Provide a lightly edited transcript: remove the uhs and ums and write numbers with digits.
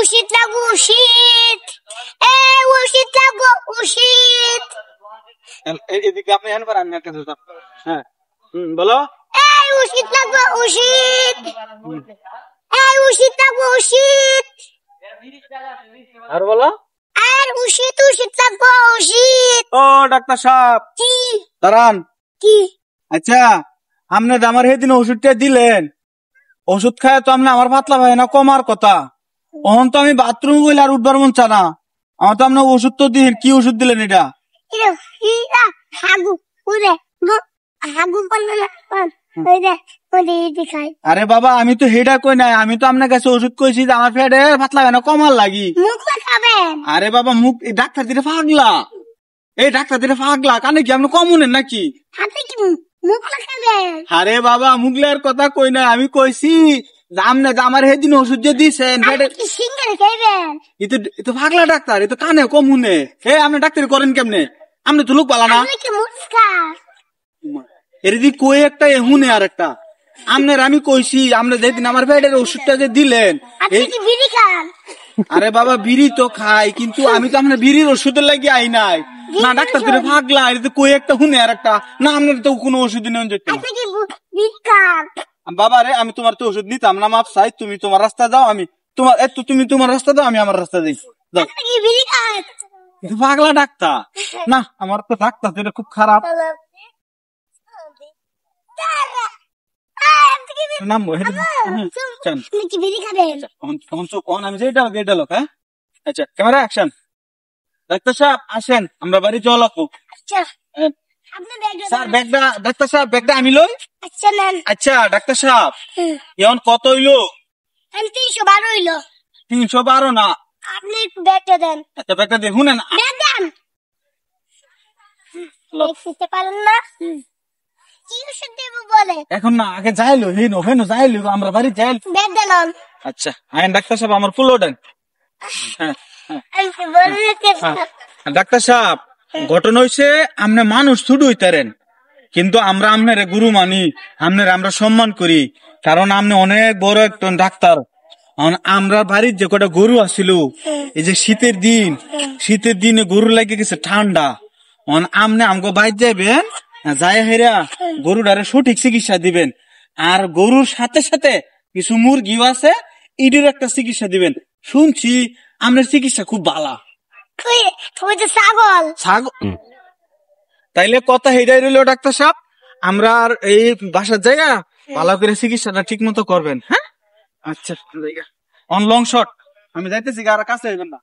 উশিত লাগবো উশিত, এ উশিত লাগবো উশিত। এদিকে আপনি হ্যান করেন, আমি একটা হ্যাঁ বলো। এই উশিত লাগবো উশিত, এই উশিত লাগবো উশিত। আর বলো। আর উশিত উশিত লাগবো উশিত। ও ডাক্তার সাহেব, কি দাঁড়ান। কি? আচ্ছা, আপনি আমার সেদিন ওষুধটা দিলেন, ওষুধ খায় তো আপনি আমার পাতলা ভাই না কমার কথা। তখন তো আমি বাথরুম গেলে আর উঠবার মন চা না। আমার তো আপনার ওষুধ তো দিন, কি ওষুধ দিলেন এটা? হাগু উড়ে হাগু খাই। আরে বাবা, আমি তো হেডা কই নাই, আমি তো আপনার কাছে ওষুধ কইছি যে আমার পেটে পাতলা ভাই না কমার লাগি। মুখ খাবেন? আরে বাবা, মুখ ডাক্তার দিলে পাগলা, এই ডাক্তার দিলে পাগলা, কানে কি আপনি কমুনেন নাকি? হাতে কি মুখ খাবেন? আরে বাবা, মুগলার কথা কই না, আমি কইছি আমার সেদিন ওষুধ যে দিছেন সিঙ্গারে খাইবেন? এতো পাগলা ডাক্তার, এতো কানে কমুনে। হে আপনি ডাক্তারি করেন কেমনে? আপনি তো লোক পালা না। এর দি কই একটা এহুনে আর একটা আপনার আমি কইছি, আপনি যেদিন আমার পেটের ওষুধটা যে দিলেন। আরে বাবা, বিড়ি তো খাই, কিন্তু আমি তো আপনার বিড়ির ওষুধের লাগি আই নাই না। ডাক্তার দিলে ভাগলা, এর কই একটা হুনে আর একটা না। আপনার তো কোনো ওষুধ নেই যেত বাবা রে। আমি তোমার তো ওষুধ নিতাম না, মাপ চাই। তুমি তোমার রাস্তা যাও, আমি তোমার তুমি তোমার রাস্তা দাও, আমি আমার রাস্তা দিই। পাগলা ডাক্তার না, আমার তো ডাক্তার এটা খুব খারাপ। আমি যেটা লোক। হ্যাঁ আচ্ছা, ক্যামেরা অ্যাকশন। ডাক্তার সাহেব আসেন, আমরা বাড়ি চল। স্যার ব্যাগটা, ডাক্তার সাহেব ব্যাগটা আমি লই। আচ্ছা ডাক্তার সাহেব, এখন কত হইলো? 312 হইলো। 312 না, আপনি একটু ব্যাগটা দেন। আচ্ছা ব্যাগটা দিয়ে শুনেন। ব্যাগ দেন। দেখতে পারেন না কি ওষুধ দেব বলে? এখন না, আগে যাইলো হেনো যাইলো, আমরা বাড়ি যাইল। ব্যাগ দেন। আচ্ছা আইন ডাক্তার সাহেব, আমার ফুলো দেন। ডাক্তার সাহেব, ঘটনা হইছে আপনি মানুষ ছুট হইতারেন, কিন্তু আমরা আপনার গুরু মানি, আপনার আমরা সম্মান করি, কারণ আপনি অনেক বড় একজন ডাক্তার। আমরা বাড়ির যে কটা গরু আসিল, এই যে শীতের দিনে গরু লাগে গেছে ঠান্ডা, আপনি আমাকে বাইর যাইবেন, যাই হেরা গরুটারে সঠিক চিকিৎসা দিবেন। আর গরুর সাথে সাথে কিছু মুরগিও আছে, এটির একটা চিকিৎসা দিবেন। শুনছি আপনার চিকিৎসা খুব ভালো। ছাগল তাইলে কথা হেরাই রইল ডাক্তার সাহেব, আমরা আর এই বাসার জায়গা ভালো করে চিকিৎসাটা ঠিক মতো করবেন। হ্যাঁ আচ্ছা, অন লং শট, আমি যাইতেছি, আর কাছে হইবেন না।